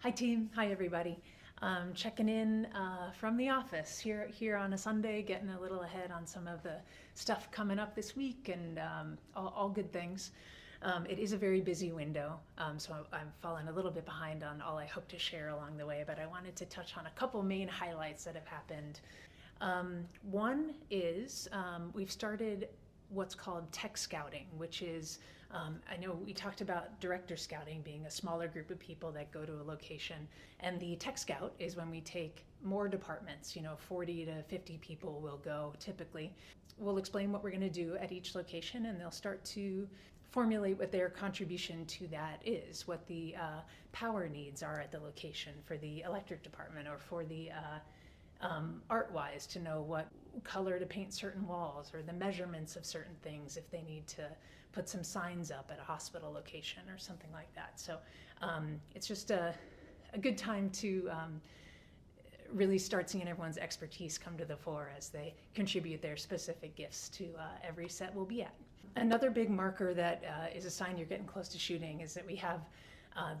Hi team, hi everybody. Checking in from the office here on a Sunday, getting a little ahead on some of the stuff coming up this week and all good things. It is a very busy window, so I'm falling a little bit behind on all I hope to share along the way, but I wanted to touch on a couple main highlights that have happened. One is we've started what's called tech scouting, which is, I know we talked about director scouting being a smaller group of people that go to a location, and the tech scout is when we take more departments, 40 to 50 people will go typically. We'll explain what we're going to do at each location, and they'll start to formulate what their contribution to that is, what the power needs are at the location for the electric department, or for the art-wise, to know what color to paint certain walls, or the measurements of certain things if they need to put some signs up at a hospital location or something like that. So it's just a good time to really start seeing everyone's expertise come to the fore as they contribute their specific gifts to every set we'll be at. Another big marker that is a sign you're getting close to shooting is that we have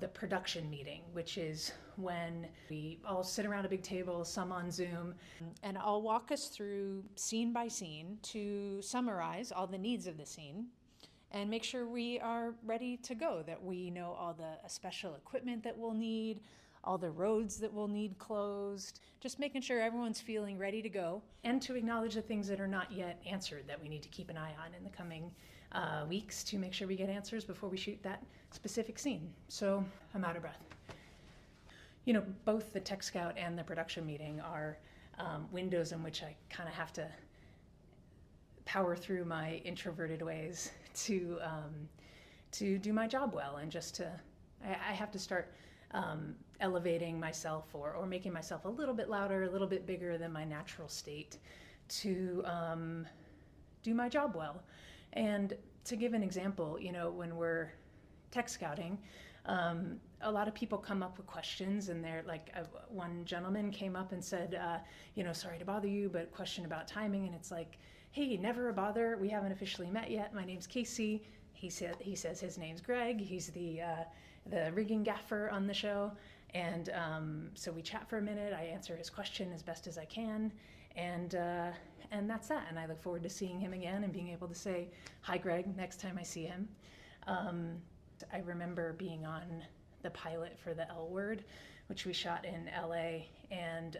the production meeting, which is when we all sit around a big table, some on Zoom, and I'll walk us through scene by scene to summarize all the needs of the scene and make sure we are ready to go, that we know all the special equipment that we'll need, all the roads that we'll need closed, just making sure everyone's feeling ready to go, and to acknowledge the things that are not yet answered that we need to keep an eye on in the coming weeks to make sure we get answers before we shoot that specific scene. So I'm out of breath. Both the tech scout and the production meeting are windows in which I kind of have to power through my introverted ways to do my job well, and I have to start elevating myself or making myself a little bit louder, a little bit bigger than my natural state to do my job well. And to give an example, when we're tech scouting, a lot of people come up with questions, and they're like, one gentleman came up and said, sorry to bother you, but question about timing. And it's like, hey, never a bother. We haven't officially met yet. My name's Casey. He says his name's Greg. He's the rigging gaffer on the show. And so we chat for a minute. I answer his question as best as I can. And that's that. And I look forward to seeing him again and being able to say, hi, Greg, next time I see him. I remember being on the pilot for the L Word, which we shot in LA, and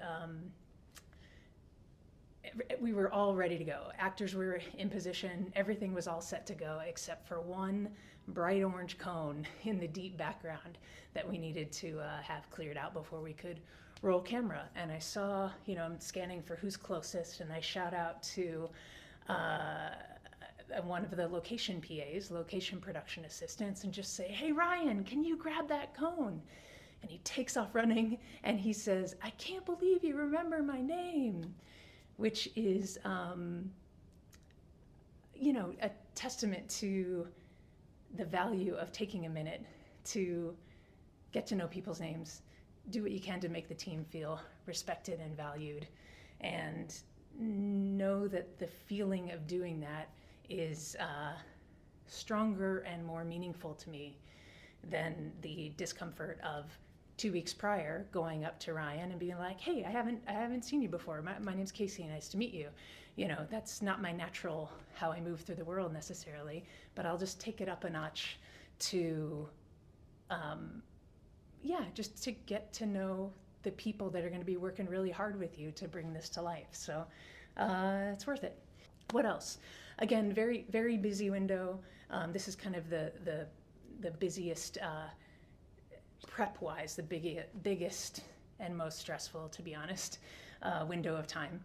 we were all ready to go. Actors were in position. Everything was all set to go except for one bright orange cone in the deep background that we needed to have cleared out before we could roll camera. And I saw, I'm scanning for who's closest, and I shout out to one of the location PAs, location production assistants, and just say, hey, Ryan, can you grab that cone? And he takes off running, and he says, I can't believe you remember my name, which is, a testament to the value of taking a minute to get to know people's names, do what you can to make the team feel respected and valued, and know that the feeling of doing that is stronger and more meaningful to me than the discomfort of 2 weeks prior going up to Ryan and being like, hey, I haven't seen you before. My name's Casey, nice to meet you. That's not my natural how I move through the world necessarily, but I'll just take it up a notch to just to get to know the people that are going to be working really hard with you to bring this to life. So it's worth it. What else? Again, very, very busy window. This is kind of the busiest prep-wise, the biggest and most stressful, to be honest, window of time.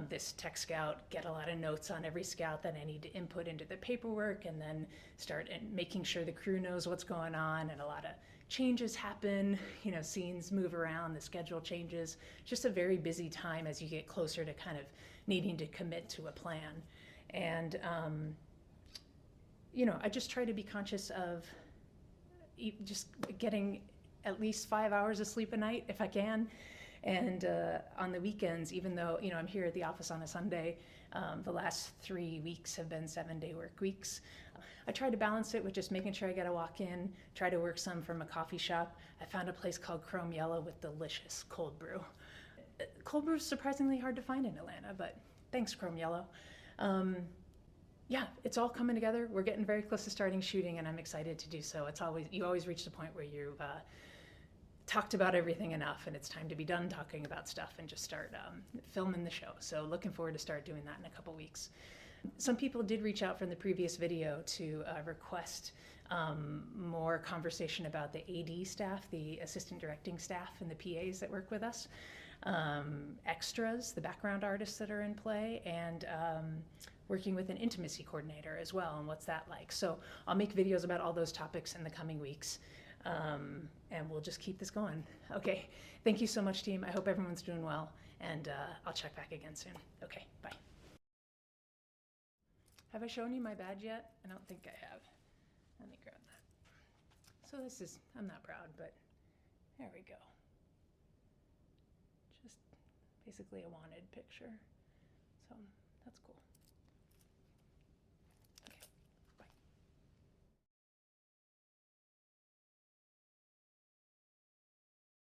This tech scout, get a lot of notes on every scout that I need to input into the paperwork, and then start making sure the crew knows what's going on, and a lot of changes happen, scenes move around, the schedule changes. Just a very busy time as you get closer to kind of needing to commit to a plan. And, I just try to be conscious of just getting at least 5 hours of sleep a night if I can, And on the weekends, even though, I'm here at the office on a Sunday, the last 3 weeks have been 7-day work weeks. I try to balance it with just making sure I get a walk in, try to work some from a coffee shop. I found a place called Chrome Yellow with delicious cold brew. Cold brew is surprisingly hard to find in Atlanta, but thanks, Chrome Yellow. Yeah, it's all coming together. We're getting very close to starting shooting, and I'm excited to do so. You always reach the point where you've talked about everything enough, and it's time to be done talking about stuff and just start filming the show. So looking forward to start doing that in a couple weeks. Some people did reach out from the previous video to request more conversation about the AD staff, the assistant directing staff, and the PAs that work with us, extras, the background artists that are in play, and working with an intimacy coordinator as well, and what's that like. So I'll make videos about all those topics in the coming weeks, and we'll just keep this going. Okay, thank you so much, team. I hope everyone's doing well, and I'll check back again soon. Okay, bye. Have I shown you my badge yet? I don't think I have. Let me grab that. So this is, I'm not proud, but there we go. Just basically a wanted picture. So that's cool.